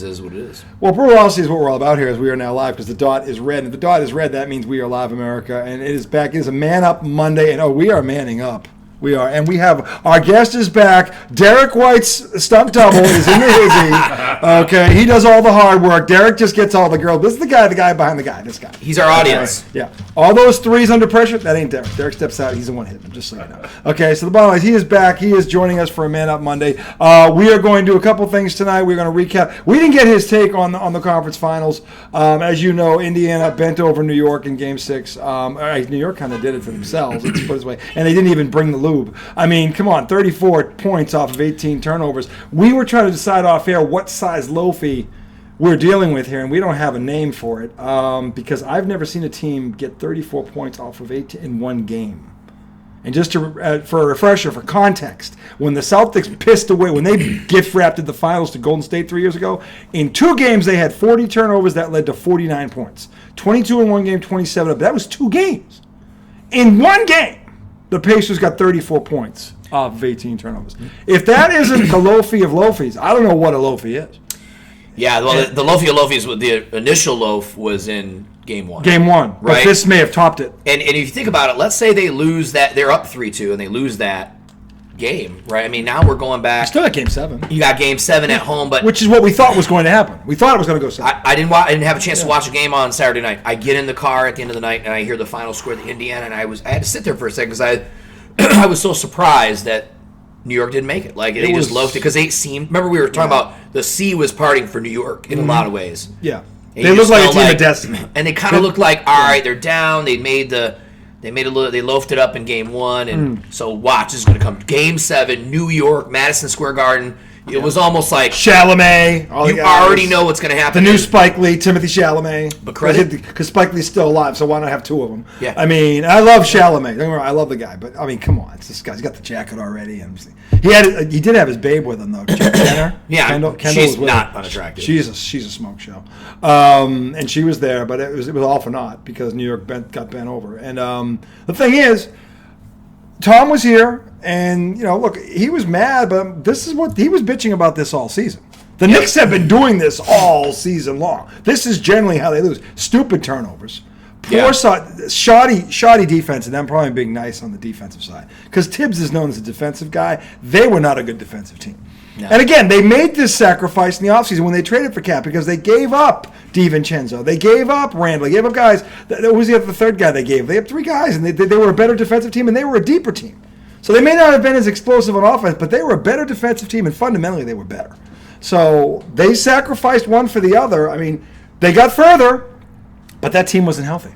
is what it is. Well, Brutal Honesty is what we're all about here, as we are now live, because the dot is red. And if the dot is red, that means we are live, America. And it is back. It is a Man Up Monday. And, we are manning up. We are. And we have our guest is back. Derek White's stunt double is in the hizzy. Okay. He does all the hard work. Derek just gets all the girls. This is the guy behind the guy. This guy. He's our audience. Yeah. All those threes under pressure, that ain't Derek. Derek steps out. He's the one hitting them, just so you know. Okay. So the bottom line is he is back. He is joining us for a Man Up Monday. We are going to do a couple things tonight. We're going to recap. We didn't get his take on the conference finals. As you know, Indiana bent over New York in Game 6. New York kind of did it for themselves, let's put it this way. And they didn't even bring the lube. I mean, come on, 34 points off of 18 turnovers. We were trying to decide off air what size Loafie we're dealing with here, and we don't have a name for it because I've never seen a team get 34 points off of 18 in one game. And just to, for a refresher, for context, when the Celtics pissed away, when they gift-wrapped the finals to Golden State 3 years ago, in 2 games they had 40 turnovers that led to 49 points. 22 in one game, 27 up. That was 2 games. In one game, the Pacers got 34 points off of 18 turnovers. If that isn't the Loafie of Loafies, I don't know what a Loafie is. Yeah, well, the Loafie of Loafies, the initial loaf was in Game 1. Game 1. Right? But this may have topped it. And if you think about it, let's say they lose that, they're up 3-2, and they lose that game, right? I mean, now we're going back. Still at Game 7. You got Game 7 at home, but which is what we thought was going to happen. We thought it was going to go 7. I didn't have a chance to watch a game on Saturday night. I get in the car at the end of the night, and I hear the final score of the Indiana, and I had to sit there for a second because I was so surprised that New York didn't make it. Like, they just loafed it because they seemed. Remember, we were talking about the sea was parting for New York in a lot of ways. Yeah, and they looked like a team of destiny, and they kind of looked like, all right, they're down. They loafed it up in Game 1, and so watch, this is going to come. Game 7, New York, Madison Square Garden. It was almost like Chalamet. You already know what's going to happen. The new Spike Lee, Timothy Chalamet. But credit, because Spike Lee's still alive, so why not have 2 of them? Yeah. I mean, I love Chalamet. Don't get me wrong, I love the guy, but I mean, come on, it's this guy. He's got the jacket already, and he did have his babe with him though. Jenner. Yeah, Kendall she's was not unattractive. She's a smoke show, and she was there, but it was all for naught because New York got bent over. And the thing is, Tom was here. And, look, he was mad, but this is what he was bitching about this all season. The Knicks have been doing this all season long. This is generally how they lose. Stupid turnovers. Shoddy defense, and them probably being nice on the defensive side. Because Tibbs is known as a defensive guy. They were not a good defensive team. No. And again, they made this sacrifice in the offseason when they traded for Cap because they gave up DiVincenzo. They gave up Randall. They gave up guys. Who was the third guy they gave? They had 3 guys, and they were a better defensive team, and they were a deeper team. So they may not have been as explosive on offense, but they were a better defensive team, and fundamentally they were better. So they sacrificed one for the other. I mean, they got further, but that team wasn't healthy.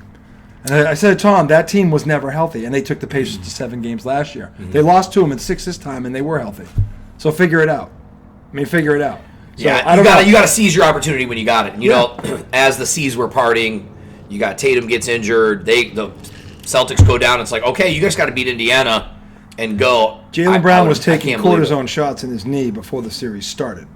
And I said to Tom, that team was never healthy, and they took the Pacers to 7 games last year. Mm-hmm. They lost to them in 6 this time, and they were healthy. So figure it out. Figure it out. So, yeah, you got to seize your opportunity when you got it. And, as the seas were parting, you got Tatum gets injured. The Celtics go down. It's like, okay, you guys got to beat Indiana. And go. Jaylen Brown was taking cortisone shots in his knee before the series started.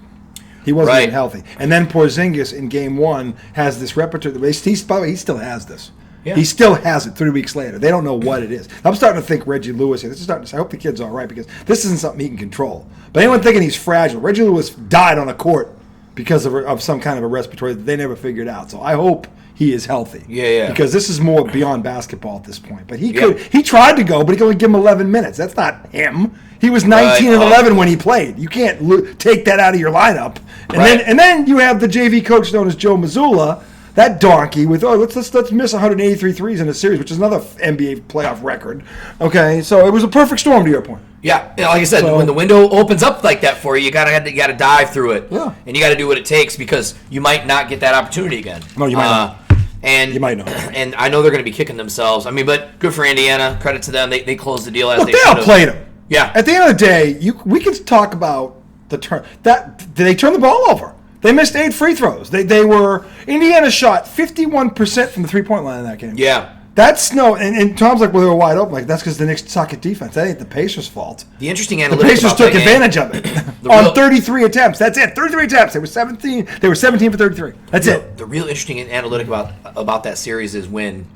He wasn't even healthy. And then Porzingis in Game 1 has this repertoire. He still has this. Yeah. He still has it 3 weeks later. They don't know what it is. I'm starting to think Reggie Lewis here. I hope the kid's all right because this isn't something he can control. But anyone thinking he's fragile, Reggie Lewis died on a court because of some kind of a respiratory that they never figured out. So I hope he is healthy. Yeah. Because this is more beyond basketball at this point. But he tried to go, but he could only give him 11 minutes. That's not him. He was 19 and 11 when he played. You can't take that out of your lineup. And then you have the JV coach known as Joe Mazzulla, that donkey with let's miss 183 threes in a series, which is another NBA playoff record. Okay, so it was a perfect storm to your point. Yeah, like I said, when the window opens up like that for you, you gotta dive through it. Yeah. And you got to do what it takes because you might not get that opportunity again. No, you might not. And you might not. And I know they're going to be kicking themselves. But good for Indiana. Credit to them. They closed the deal as they should have. They outplayed them. Yeah. At the end of the day, we could talk about the turn. Did they turn the ball over? They missed 8 free throws. Indiana shot 51% from the 3-point line in that game. Yeah. That's and Tom's like, well, they were wide open. Like, that's because the Knicks suck at defense. That ain't the Pacers' fault. The interesting analytics the Pacers took advantage of it on 33 attempts. That's it. 33 attempts. They were 17 for 33. That's it. The real interesting analytic about that series is when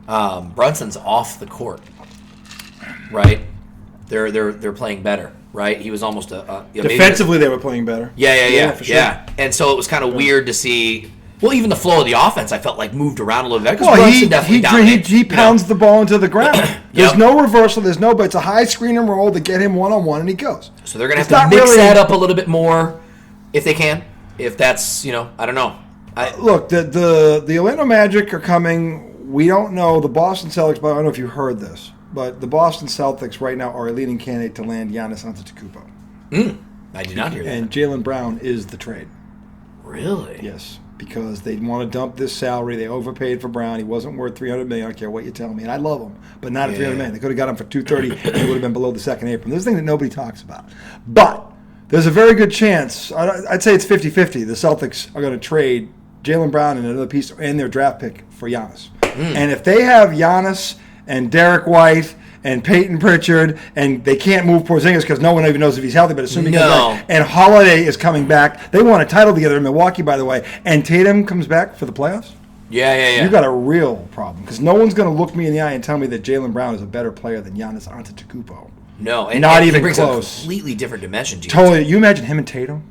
Brunson's off the court. Right? They're playing better. right? He was almost defensively they were playing better. Yeah, for sure. yeah. And so it was kind of weird to see. Well, even the flow of the offense, I felt like moved around a little bit. Well, he pounds the ball into the ground. There's no reversal. But it's a high screen and roll to get him one-on-one, and he goes. So they're going to have to mix that up a little bit more if they can. If that's, I don't know. Look, the Orlando Magic are coming. We don't know. The Boston Celtics, but I don't know if you heard this, but the Boston Celtics right now are a leading candidate to land Giannis Antetokounmpo. I did not hear that. And Jaylen Brown is the trade. Really? Yes. Because they want to dump this salary. They overpaid for Brown. He wasn't worth $300 million. I don't care what you tell me. And I love him, but not at $300 million. They could have got him for $230 and he would have been below the second apron. There's a thing that nobody talks about. But there's a very good chance, I'd say it's 50-50, the Celtics are going to trade Jaylen Brown and another piece and their draft pick for Giannis. And if they have Giannis and Derek White and Peyton Pritchard, and they can't move Porzingis because no one even knows if he's healthy, but assuming he comes back, and Holiday is coming back. They won a title together in Milwaukee, by the way, and Tatum comes back for the playoffs. Yeah. You got a real problem because no one's going to look me in the eye and tell me that Jaylen Brown is a better player than Giannis Antetokounmpo. No, and not and even he brings close. A completely different dimension to Totally. You imagine him and Tatum?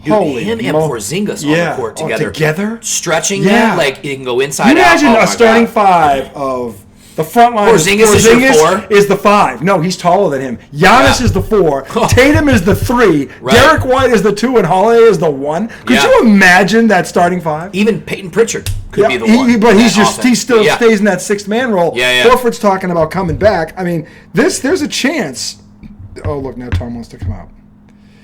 Dude, him and Porzingis on the court together. Stretching them, like it can go inside out. You imagine a starting five of the front line. Porzingis is your 4? Is the 5. No, he's taller than him. Giannis is the 4. Tatum is the 3. Right. Derek White is the 2, and Holiday is the 1. Could you imagine that starting 5? Even Peyton Pritchard could be the 1. But he still stays in that 6th man role. Horford's talking about coming back. I mean, there's a chance. Oh, look, now Tom wants to come out.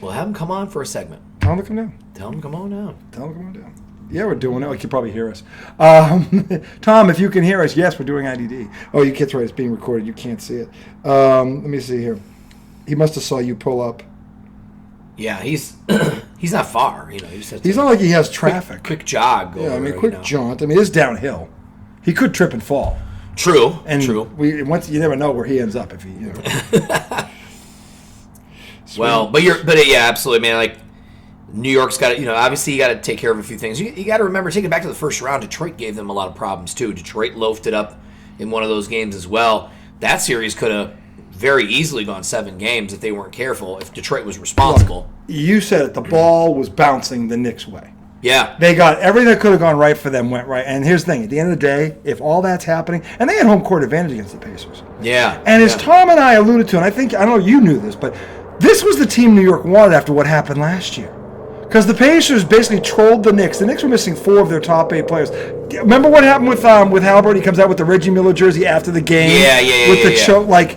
We'll have him come on for a segment. Tell him to come down. Tell him to come on down. Yeah, we're doing it. You can probably hear us. Tom, if you can hear us, yes, we're doing IDD. Oh, you can't. Right, it's being recorded. You can't see it. Let me see here. He must have saw you pull up. Yeah, he's not far. He's not like he has traffic. Quick jog. Quick jaunt. I mean, it's downhill. He could trip and fall. True. Once you never know where he ends up if he. Well, yeah, absolutely, man. Like New York's got to, obviously you got to take care of a few things. You got to remember, take it back to the first round. Detroit gave them a lot of problems too. Detroit loafed it up in one of those games as well. That series could have very easily gone 7 games if they weren't careful. If Detroit was responsible. Look, you said it. The ball was bouncing the Knicks' way. Yeah. They got everything that could have gone right for them went right. And here's the thing. At the end of the day, if all that's happening, and they had home court advantage against the Pacers. Yeah. And as Tom and I alluded to, and I don't know you knew this, but this was the team New York wanted after what happened last year. Because the Pacers basically trolled the Knicks. The Knicks were missing 4 of their top 8 players. Remember what happened with Halliburton? He comes out with the Reggie Miller jersey after the game. With the choke. Like,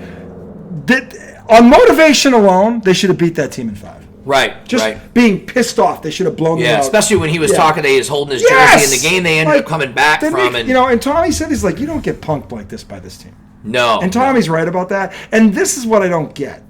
on motivation alone, they should have beat that team in 5. Right. Just being pissed off. They should have blown them out. Especially when he was talking that he was holding his jersey in the game they ended up coming back from. And Tommy said, he's like, you don't get punked like this by this team. No. And Tommy's right about that. And this is what I don't get.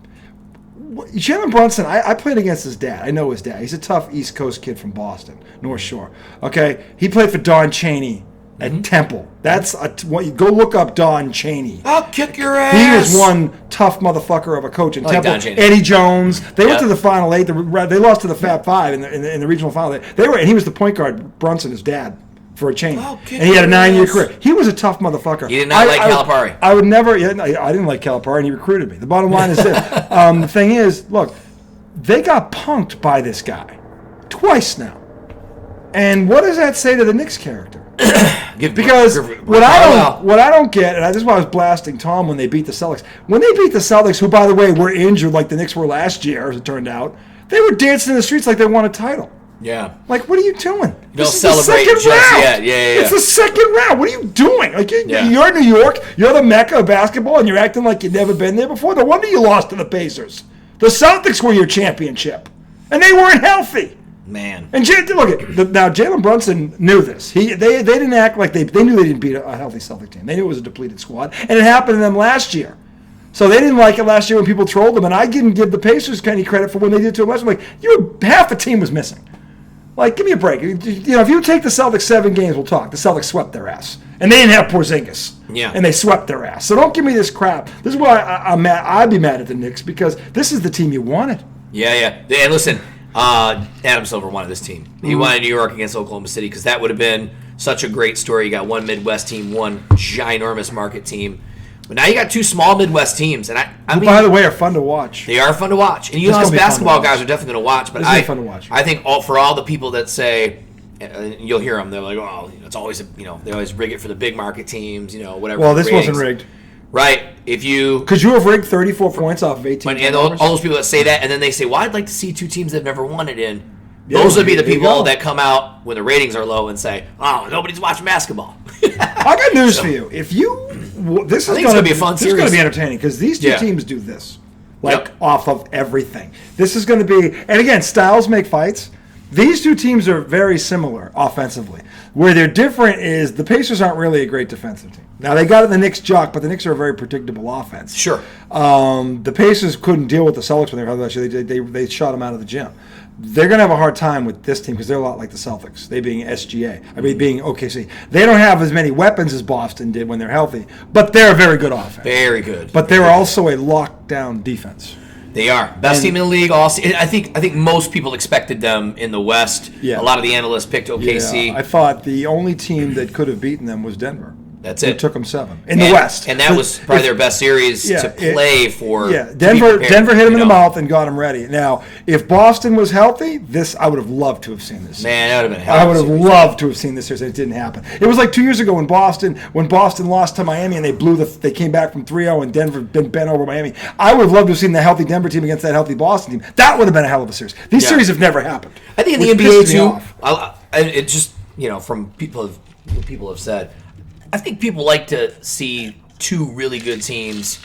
Jalen Brunson, I played against his dad. I know his dad. He's a tough East Coast kid from Boston, North Shore. Okay? He played for Don Chaney at Temple. Go look up Don Chaney. I'll kick your ass. He is one tough motherfucker of a coach in Temple. Eddie Jones. They went to the Final 8. They lost to the Fab 5 in the regional final. And he was the point guard, Brunson, his dad. For a change. And he had a 9-year career. He was a tough motherfucker. You did not like Calipari. I would never. I didn't like Calipari, and he recruited me. The bottom line is this. The thing is, look, they got punked by this guy twice now. And what does that say to the Knicks character? Because what I don't get, and this is why I was blasting Tom when they beat the Celtics. When they beat the Celtics, who, by the way, were injured like the Knicks were last year, as it turned out, they were dancing in the streets like they won a title. Yeah. Like, what are you doing? Don't celebrate just yet. Yeah. It's the second round. What are you doing? Like, you're in New York. You're the mecca of basketball, and you're acting like you've never been there before. No wonder you lost to the Pacers. The Celtics were your championship, and they weren't healthy. Man. And now Jalen Brunson knew this. They didn't act like they knew they didn't beat a healthy Celtic team. They knew it was a depleted squad, and it happened to them last year. So they didn't like it last year when people trolled them, and I didn't give the Pacers any credit for when they did to them last year. Like, half the team was missing. Like, give me a break. If you take the Celtics 7 games, we'll talk. The Celtics swept their ass. And they didn't have Porzingis. Yeah. And they swept their ass. So don't give me this crap. This is why I'm mad. I'd be mad at the Knicks because this is the team you wanted. Yeah. And listen, Adam Silver wanted this team. He wanted New York against Oklahoma City because that would have been such a great story. You got one Midwest team, one ginormous market team. But now you got two small Midwest teams, and I mean, by the way, are fun to watch. They are fun to watch, and us basketball guys are definitely going to watch. But fun to watch. I think for all the people that say, you'll hear them, they're like, "Oh, it's always they always rig it for the big market teams, whatever." Well, this wasn't rigged, right? If you could you have rigged 34 points off of 18? And all those people that say that, and then they say, "Well, I'd like to see two teams that never won it in." Those would be the people that come out when the ratings are low and say, "Oh, nobody's watching basketball." I got news for you. If you, this is going to be a fun series. This is going to be entertaining because these two teams do this, off of everything. This is going to be, and again, styles make fights. These two teams are very similar offensively. Where they're different is the Pacers aren't really a great defensive team. Now, they got it in the Knicks jock, but the Knicks are a very predictable offense. Sure. The Pacers couldn't deal with the Celtics when they were healthy last year. They shot them out of the gym. They're going to have a hard time with this team because they're a lot like the Celtics, they being SGA. I mean, being OKC. They don't have as many weapons as Boston did when they're healthy, but they're a very good offense. Very good. But they're also a lockdown defense. They are. Best team in the league. I think most people expected them in the West. Yeah. A lot of the analysts picked OKC. Yeah, I thought the only team that could have beaten them was Denver. That's it. It took them 7 in the West, and that was probably their best series to play for. Yeah, Denver hit them in the mouth and got them ready. Now, if Boston was healthy, I would have loved to have seen this. Man, that would have been. I would have loved to have seen this series. It didn't happen. It was like 2 years ago when Boston lost to Miami and they came back from 3-0 and Denver been bent over Miami. I would have loved to have seen the healthy Denver team against that healthy Boston team. That would have been a hell of a series. These series have never happened. I think in the NBA too. It just from people have said. I think people like to see two really good teams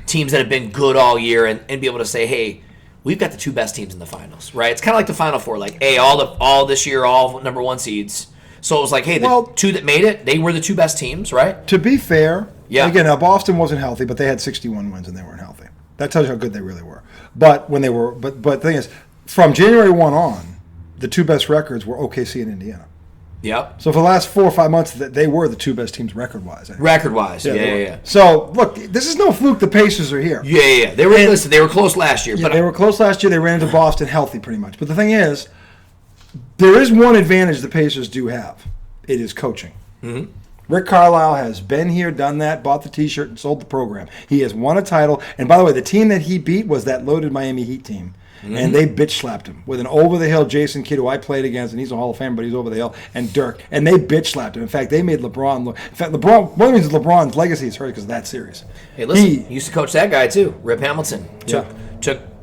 that have been good all year, and be able to say, hey, we've got the two best teams in the finals, right? It's kind of like the Final Four. Like, hey, all this year, all number one seeds. So it was like, hey, the two that made it, they were the two best teams, right? To be fair, again, now Boston wasn't healthy, but they had 61 wins and they weren't healthy. That tells you how good they really were. But the thing is, from January 1 on, the two best records were OKC and Indiana. Yep. So for the last 4 or 5 months, they were the two best teams record-wise. Record-wise, yeah. So look, this is no fluke. The Pacers are here. Yeah. They were close last year. Yeah, they were close last year. They ran into Boston healthy, pretty much. But the thing is, there is one advantage the Pacers do have. It is coaching. Mm-hmm. Rick Carlisle has been here, done that, bought the T-shirt, and sold the program. He has won a title. And by the way, the team that he beat was that loaded Miami Heat team. Mm-hmm. And they bitch slapped him with an over-the-hill Jason Kidd, who I played against, and he's a Hall of Famer, but he's over the hill, and Dirk. And they bitch slapped him. In fact, they made LeBron look. In fact, one of the reasons LeBron's legacy is hurt because of that series. Hey, listen, he used to coach that guy too, Rip Hamilton. Took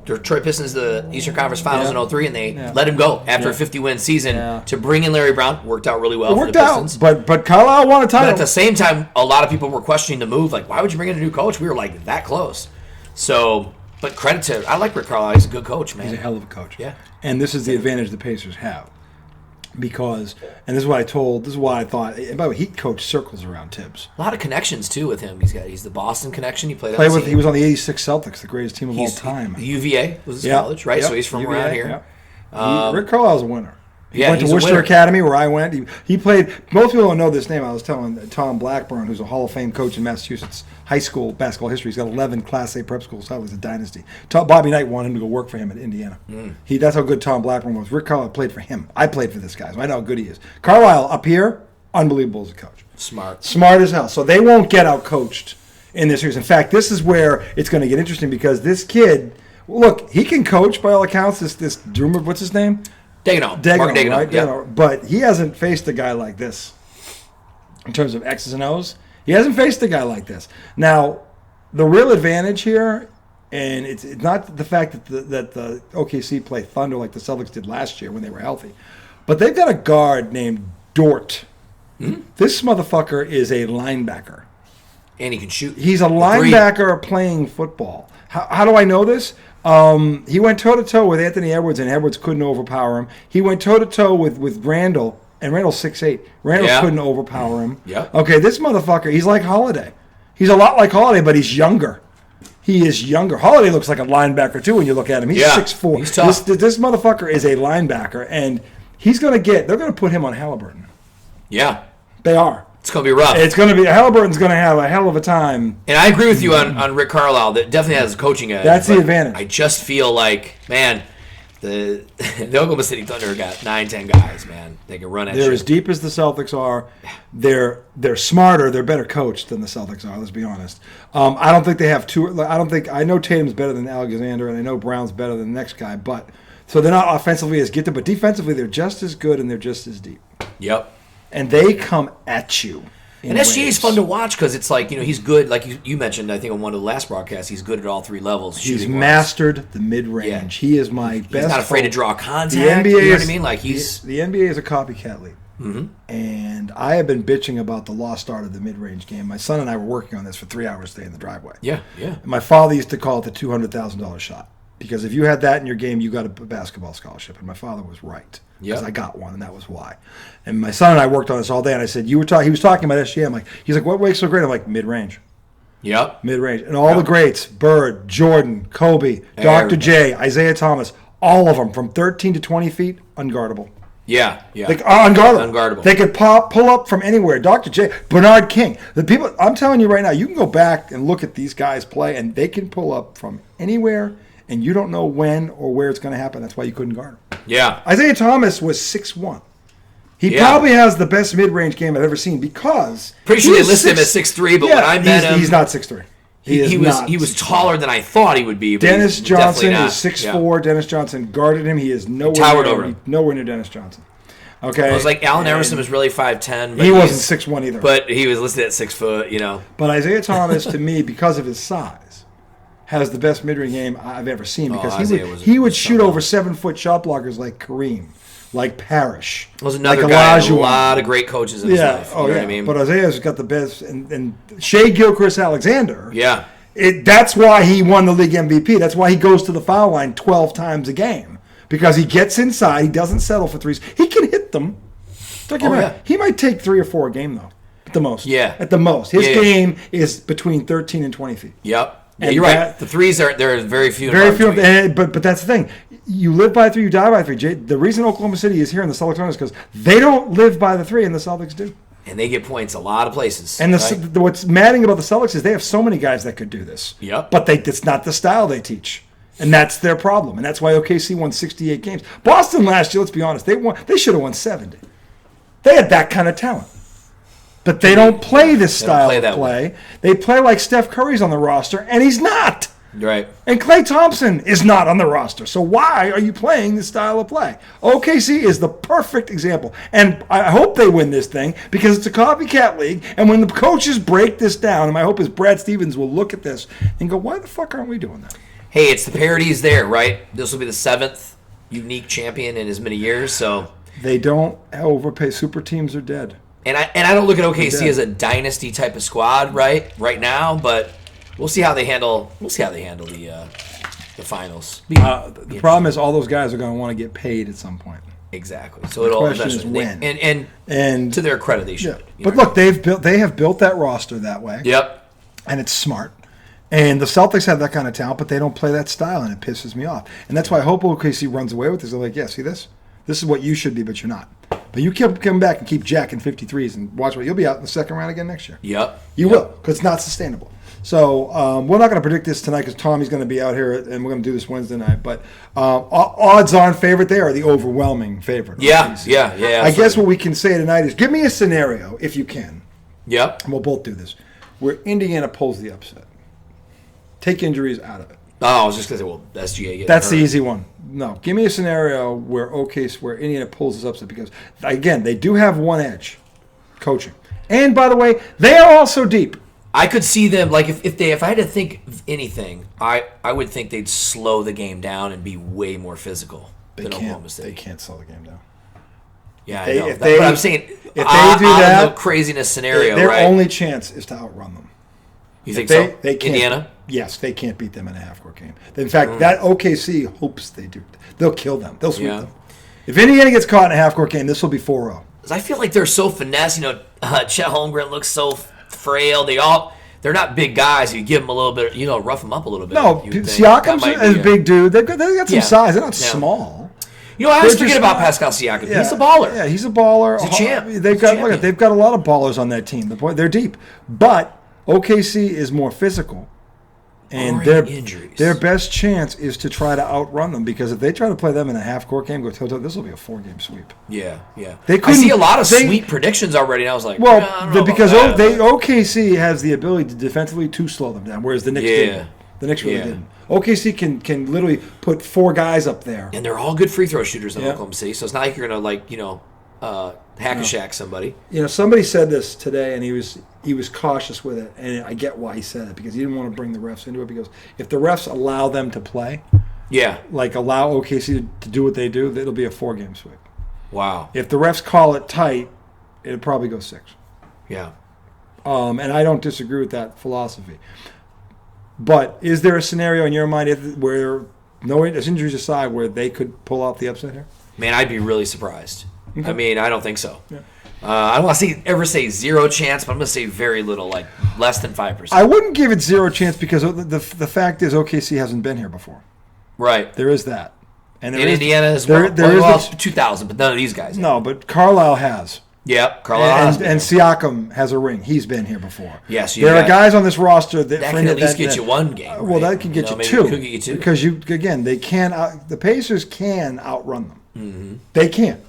the Troy Pistons to the Eastern Conference Finals in 2003, and they let him go after a 50-win season to bring in Larry Brown. Worked out really well for the Pistons. But Carlisle won a title. But at the same time, a lot of people were questioning the move. Like, why would you bring in a new coach? We were like that close. So. But credit to I like Rick Carlisle. He's a good coach, man. He's a hell of a coach. Yeah. And this is the advantage the Pacers have. Because, and this is what I thought, and by the way, he coached circles around Tibbs. A lot of connections, too, with him. He's the Boston connection. He He was on the 86 Celtics, the greatest team of all time. UVA was his college, right? So he's from UVA, around here. Rick Carlisle's a winner. He went to he's Worcester Academy, where I went. He played. Most people don't know this name. I was telling Tom Blackburn, who's a Hall of Fame coach in Massachusetts high school basketball history. He's got 11 Class A prep schools. He's a dynasty. Bobby Knight wanted him to go work for him at Indiana. That's how good Tom Blackburn was. Rick Carlisle played for him. I played for this guy, so I know how good he is. Carlisle up here, unbelievable as a coach. Smart as hell. So they won't get out coached in this series. In fact, this is where it's going to get interesting because this kid, look, he can coach by all accounts. This Drummer, what's his name? Dagenham, right? Yeah. But he hasn't faced a guy like this in terms of X's and O's. He hasn't faced a guy like this. Now, the real advantage here, and it's not the fact that the OKC play Thunder like the Celtics did last year when they were healthy, but they've got a guard named Dort. Mm-hmm. This motherfucker is a linebacker. And he can shoot. He's a linebacker playing football. How do I know this? He went toe-to-toe with Anthony Edwards, and Edwards couldn't overpower him. He went toe-to-toe with Randall, and Randall's 6'8". Randall couldn't overpower him. Yeah. Okay, this motherfucker, he's like Holiday. He's a lot like Holiday, but he's younger. He is younger. Holiday looks like a linebacker, too, when you look at him. He's 6'4". He's tough. This motherfucker is a linebacker, and they're going to put him on Halliburton. Yeah. They are. It's going to be rough. Halliburton's going to have a hell of a time. And I agree with you on Rick Carlisle that definitely has a coaching edge. That's the advantage. I just feel like, man, The Oklahoma City Thunder got 9-10 guys, man. They can run at They're you. as deep as the Celtics are. They're smarter. They're better coached than the Celtics are. Let's be honest. I don't think they have two. I know Tatum's better than Alexander, and I know Brown's better than the next guy. But so they're not offensively as gifted, but defensively they're just as good and they're just as deep. Yep. And they come at you. And SGA is fun to watch because it's like, he's good. Like you mentioned, I think on one of the last broadcasts, he's good at all three levels. He's mastered the mid-range. Yeah. He is my best. He's not afraid to draw contact. The NBA you know what I mean? Like the NBA is a copycat league. Mm-hmm. And I have been bitching about the lost art of the mid-range game. My son and I were working on this for 3 hours today in the driveway. Yeah, yeah. And my father used to call it the $200,000 shot. Because if you had that in your game, you got a basketball scholarship. And my father was right. Because I got one, and that was why. And my son and I worked on this all day, and I said, he was talking about SGA. I'm like, he's like, what makes so great? I'm like, mid-range. Yep. Mid-range. And all the greats, Bird, Jordan, Kobe, Dr. J, Isaiah Thomas, all of them from 13 to 20 feet, unguardable. Yeah, yeah. Like, unguardable. They could pull up from anywhere. Dr. J, Bernard King. The people, I'm telling you right now, you can go back and look at these guys play, and they can pull up from anywhere, and you don't know when or where it's going to happen. That's why you couldn't guard them. Yeah. Isaiah Thomas was 6'1". He probably has the best mid-range game I've ever seen because... Pretty sure they listed him at 6'3", but when I met him... He's not 6'3". He was taller than I thought he would be. Dennis Johnson is 6'4". Yeah. Dennis Johnson guarded him. He is nowhere near Dennis Johnson. Okay. I was like, Allen Iverson was really 5'10". He wasn't 6'1" either. But he was listed at 6 foot, But Isaiah Thomas, to me, because of his size, has the best mid-range game I've ever seen because he would shoot over 7-foot shot blockers like Kareem. Like Parrish. Was another guy, a lot of great coaches in his life. You know what I mean? But Isaiah's got the best. And Shea Gilchrist-Alexander. Yeah. That's why he won the league MVP. That's why he goes to the foul line 12 times a game. Because he gets inside. He doesn't settle for threes. He can hit them. He might take 3 or 4 a game, though. At the most. Yeah. At the most. His game is between 13 and 20 feet. Yep. Yeah, you're right. The threes there are very few. Very few. But that's the thing. You live by 3, you die by 3. The reason Oklahoma City is here in the Celtics is because they don't live by the 3, and the Celtics do. And they get points a lot of places. And what's maddening about the Celtics is they have so many guys that could do this. Yep. But it's not the style they teach. And that's their problem. And that's why OKC won 68 games. Boston last year, let's be honest, they should have won 70. They had that kind of talent. But they don't play this style of play. They play like Steph Curry's on the roster, and he's not. Right. And Klay Thompson is not on the roster. So why are you playing this style of play? OKC is the perfect example. And I hope they win this thing because it's a copycat league. And when the coaches break this down, and my hope is Brad Stevens will look at this and go, why the fuck aren't we doing that? Hey, it's the parities there, right? This will be the 7th unique champion in as many years. So they don't overpay. Super teams are dead. And I don't look at OKC as a dynasty type of squad right now, but we'll see how they handle the finals. The problem is all those guys are going to want to get paid at some point. Exactly. So the question is when. And to their credit, they should. Yeah. But look, they have built that roster that way. Yep. And it's smart. And the Celtics have that kind of talent, but they don't play that style, and it pisses me off. And that's why I hope OKC runs away with this. They're like, yeah, see this? This is what you should be, but you're not. But you keep coming back and keep jacking 53s and watch what you'll be out in the second round again next year. Yep. You will, because it's not sustainable. So we're not going to predict this tonight because Tommy's going to be out here, and we're going to do this Wednesday night. But odds-on favorite, they are the overwhelming favorite. Yeah. I guess what we can say tonight is give me a scenario, if you can. Yep. And we'll both do this, where Indiana pulls the upset. Take injuries out of it. Oh, I was just going to say, well, SGA. That's the easy one. No, give me a scenario where Indiana pulls this upset because, again, they do have one edge, coaching. And, by the way, they are also deep. I could see them, like, if I had to think of anything, I would think they'd slow the game down and be way more physical than Oklahoma State. They can't slow the game down. Yeah, I know. But I'm saying, if they do that, the craziness scenario, their right? only chance is to outrun them. You think so? They can't, Indiana? Yes, they can't beat them in a half-court game. In fact, that OKC hopes they do. They'll kill them. They'll sweep them. If Indiana gets caught in a half-court game, this will be 4-0. I feel like they're so finesse. Chet Holmgren looks so frail. They're not big guys. You give them a little bit, rough them up a little bit. No, Siakam's a big dude. They've got some size. They're not small. I always forget about Pascal Siakam. Yeah. He's a baller. Yeah, he's a baller. He's a champ. They've got a lot of ballers on that team. They're deep, but OKC is more physical. And injuries. Their best chance is to try to outrun them, because if they try to play them in a half-court game, go toe-to-toe, this will be a 4-game sweep. Yeah. I see a lot of sweep predictions already, and I was like, well, I don't know because about that, OKC has the ability to defensively to slow them down, whereas the Knicks didn't. The Knicks really didn't. OKC can literally put 4 guys up there. And they're all good free throw shooters in Oklahoma City, so it's not like you're going to, hack-a-shack somebody. Somebody said this today, and he was cautious with it, and I get why he said it, because he didn't want to bring the refs into it, because if the refs allow them to play, allow OKC to do what they do, it'll be a 4-game sweep. Wow. If the refs call it tight, it'll probably go 6. Yeah. And I don't disagree with that philosophy. But is there a scenario in your mind where, no injuries aside, where they could pull out the upset here? Man, I'd be really surprised. Okay. I mean, I don't think so. Yeah. I don't want to ever say 0 chance, but I'm going to say very little, like less than 5%. I wouldn't give it 0 chance, because the fact is OKC hasn't been here before. Right. There is that. And in Indiana as well. Well, 2000, but none of these guys have. No, but Carlisle has. Yep, Carlisle and Siakam has a ring. He's been here before. Yes, there are guys on this roster that can at least get you 1 game. Right? Well, that can get you 2. Could get you 2. Because the Pacers can outrun them. Mm-hmm. They can.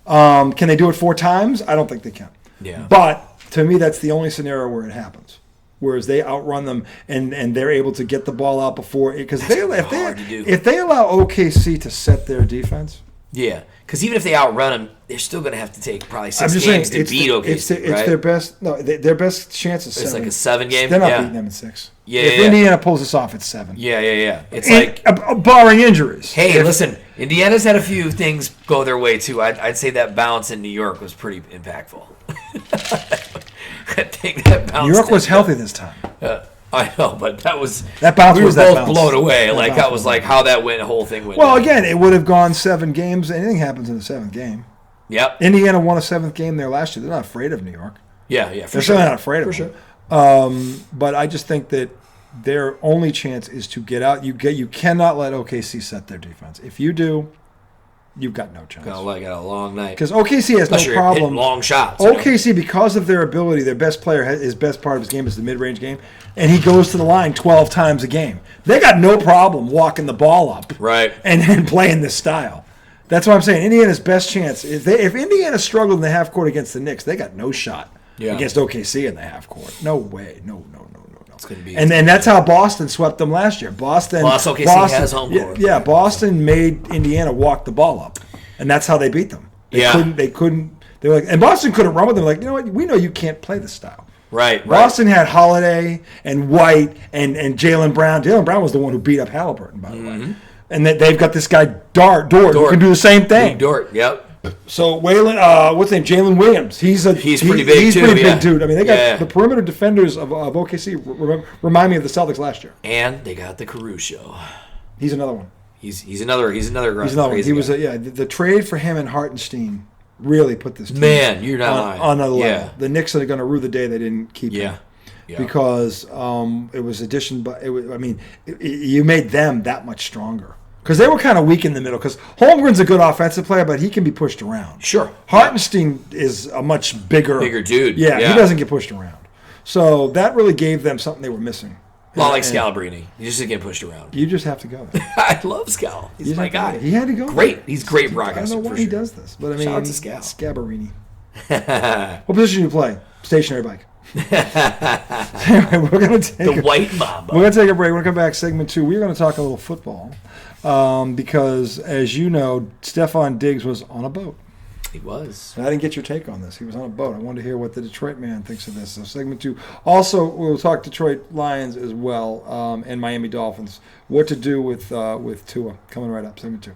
Can they do it 4 times? I don't think they can. Yeah. But to me, that's the only scenario where it happens. Whereas they outrun them and they're able to get the ball out before, because if they allow OKC to set their defense. Yeah, because even if they outrun them, they're still going to have to take probably 6 games to beat OKC. It's their best. No, their best chance is 7. It's like a 7-game. They're not beating them in 6. Yeah. If Indiana pulls this off, it's 7. Yeah. It's like barring injuries. Hey, listen, Indiana's had a few things go their way too. I'd say that bounce in New York was pretty impactful. I think that bounce. New York was healthy this time. I know, but that bounce. We were both blown away. That was like how that whole thing went. Well, again, it would have gone 7 games. Anything happens in the 7th game. Yep. Indiana won a 7th game there last year. They're not afraid of New York. Yeah, They're certainly not afraid of them. But I just think that their only chance is to get out. You cannot let OKC set their defense. If you do, you've got no chance. Got a long night. Because OKC has no problem. Long shots. OKC, because of their ability, their best player, his best part of his game is the mid-range game, and he goes to the line 12 times a game. They got no problem walking the ball up, right, and playing this style. That's what I'm saying. Indiana's best chance if Indiana struggled in the half court against the Knicks, they got no shot against OKC in the half court. No way. No. It's gonna be. And that's how Boston swept them last year. Boston has home court. Yeah, Boston made Indiana walk the ball up, and that's how they beat them. They couldn't. They were like, and Boston couldn't run with them. Like, you know what? We know you can't play this style. Right. Boston had Holiday and White and Jaylen Brown. Jaylen Brown was the one who beat up Halliburton, by the way. And they've got this guy Dort who can do the same thing. Dort. Yep. So what's his name? Jalen Williams. He's pretty big. He's too, pretty big dude. I mean, they got the perimeter defenders of OKC remind me of the Celtics last year. And they got the Caruso. He's another one. He's another one. He was the trade for him and Hartenstein really put this team you're not on a level. Yeah. The Knicks are going to rue the day they didn't keep him. Yeah. Because it was addition, but you made them that much stronger. Because they were kind of weak in the middle. Because Holmgren's a good offensive player, but he can be pushed around. Sure. Hartenstein is a much bigger dude. Yeah, he doesn't get pushed around. So that really gave them something they were missing. Well, like Scalabrine. You just get pushed around. You just have to go there. I love Scal. He's my guy. He had to go. Great. He's great broadcaster. I don't know why he does this, but I mean, shout out to Scal. Scabarini. What position do you play? Stationary bike. Anyway, we're going to take the white mamba. We're going to take a break. We're going to come back segment 2. We're going to talk a little football because, as you know, Stephon Diggs was on a boat. He was. And I didn't get your take on this. He was on a boat. I wanted to hear what the Detroit man thinks of this. So segment 2. Also, we'll talk Detroit Lions as well and Miami Dolphins. What to do with Tua. Coming right up. Segment 2.